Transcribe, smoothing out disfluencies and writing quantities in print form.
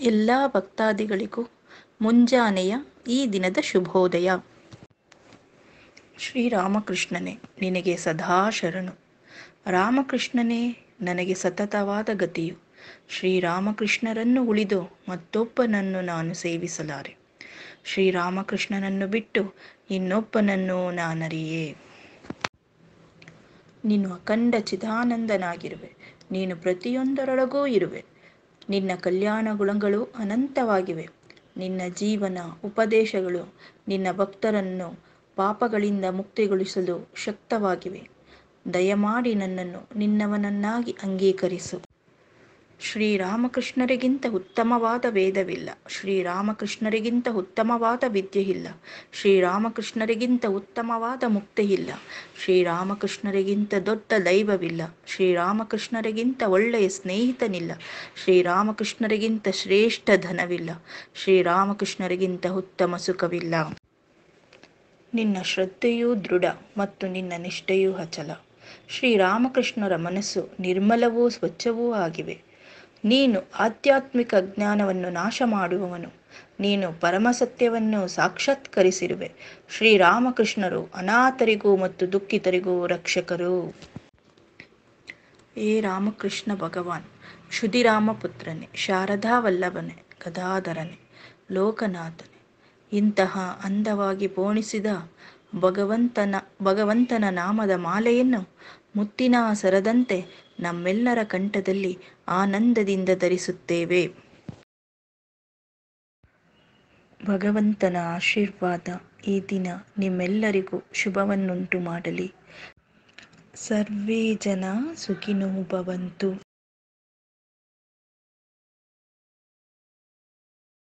ಎಲ್ಲ ಭಕ್ತಾದಿಗಳಿಗೂ ಮುಂಜಾನೆಯ ಈ ದಿನದ ಶುಭೋದಯ. ಶ್ರೀರಾಮಕೃಷ್ಣನೇ ನಿನಗೆ ಸದಾ ಶರಣು. ರಾಮಕೃಷ್ಣನೇ ನನಗೆ ಸತತವಾದ ಗತಿಯು. ಶ್ರೀರಾಮಕೃಷ್ಣರನ್ನು ಉಳಿದು ಮತ್ತೊಬ್ಬನನ್ನು ನಾನು ಸೇವಿಸಲಾರೆ. ಶ್ರೀರಾಮಕೃಷ್ಣನನ್ನು ಬಿಟ್ಟು ಇನ್ನೊಬ್ಬನನ್ನು ನಾನರಿಯೇ. ನೀನು ಅಖಂಡ ಚಿದಾನಂದನಾಗಿರುವೆ. ನೀನು ಪ್ರತಿಯೊಂದರೊಳಗೂ ಇರುವೆ. ನಿನ್ನ ಕಲ್ಯಾಣ ಗುಣಗಳು ಅನಂತವಾಗಿವೆ. ನಿನ್ನ ಜೀವನ ಉಪದೇಶಗಳು ನಿನ್ನ ಭಕ್ತರನ್ನು ಪಾಪಗಳಿಂದ ಮುಕ್ತಿಗೊಳಿಸಲು ಶಕ್ತವಾಗಿವೆ. ದಯಮಾಡಿ ನನ್ನನ್ನು ನಿನ್ನವನನ್ನಾಗಿ ಅಂಗೀಕರಿಸು. ಶ್ರೀರಾಮಕೃಷ್ಣರಿಗಿಂತ ಉತ್ತಮವಾದ ವೇದವಿಲ್ಲ. ಶ್ರೀರಾಮಕೃಷ್ಣರಿಗಿಂತ ಉತ್ತಮವಾದ ವಿದ್ಯೆಯಿಲ್ಲ. ಶ್ರೀರಾಮಕೃಷ್ಣರಿಗಿಂತ ಉತ್ತಮವಾದ ಮುಕ್ತಿಯಿಲ್ಲ. ಶ್ರೀರಾಮಕೃಷ್ಣರಿಗಿಂತ ದೊಡ್ಡ ದೈವವಿಲ್ಲ. ಶ್ರೀರಾಮಕೃಷ್ಣರಿಗಿಂತ ಒಳ್ಳೆಯ ಸ್ನೇಹಿತನಿಲ್ಲ. ಶ್ರೀರಾಮಕೃಷ್ಣರಿಗಿಂತ ಶ್ರೇಷ್ಠ ಧನವಿಲ್ಲ. ಶ್ರೀರಾಮಕೃಷ್ಣರಿಗಿಂತ ಉತ್ತಮ ಸುಖವಿಲ್ಲ. ನಿನ್ನ ಶ್ರದ್ಧೆಯೂ ದೃಢ ಮತ್ತು ನಿನ್ನ ನಿಷ್ಠೆಯೂ ಅಚಲ. ಶ್ರೀರಾಮಕೃಷ್ಣರ ಮನಸ್ಸು ನಿರ್ಮಲವೂ ಸ್ವಚ್ಛವೂ ಆಗಿವೆ. ನೀನು ಆಧ್ಯಾತ್ಮಿಕ ಅಜ್ಞಾನವನ್ನು ನಾಶ ಮಾಡುವವನು. ನೀನು ಪರಮಸತ್ಯವನ್ನು ಸಾಕ್ಷಾತ್ಕರಿಸಿರುವೆ. ಶ್ರೀರಾಮಕೃಷ್ಣರು ಅನಾಥರಿಗೂ ಮತ್ತು ದುಃಖಿತರಿಗೂ ರಕ್ಷಕರು. ಹೇ ರಾಮಕೃಷ್ಣ ಭಗವಾನ್, ಕ್ಷುದಿರಾಮಪುತ್ರನೇ, ಶಾರದಾ ವಲ್ಲಭನೇ, ಗದಾಧರನೇ, ಲೋಕನಾಥನೇ, ಇಂತಹ ಅಂದವಾಗಿ ಪೋಣಿಸಿದ ಭಗವಂತನ ನಾಮದ ಮಾಲೆಯನ್ನು ಮುತ್ತಿನ ಸರದಂತೆ ನಮ್ಮೆಲ್ಲರ ಕಂಠದಲ್ಲಿ ಆನಂದದಿಂದ ಧರಿಸುತ್ತೇವೆ. ಭಗವಂತನ ಆಶೀರ್ವಾದ ಈ ದಿನ ನಿಮ್ಮೆಲ್ಲರಿಗೂ ಶುಭವನ್ನುಂಟು ಮಾಡಲಿ. ಸರ್ವೇ ಜನ ಸುಖಿನೋ ಭವಂತು.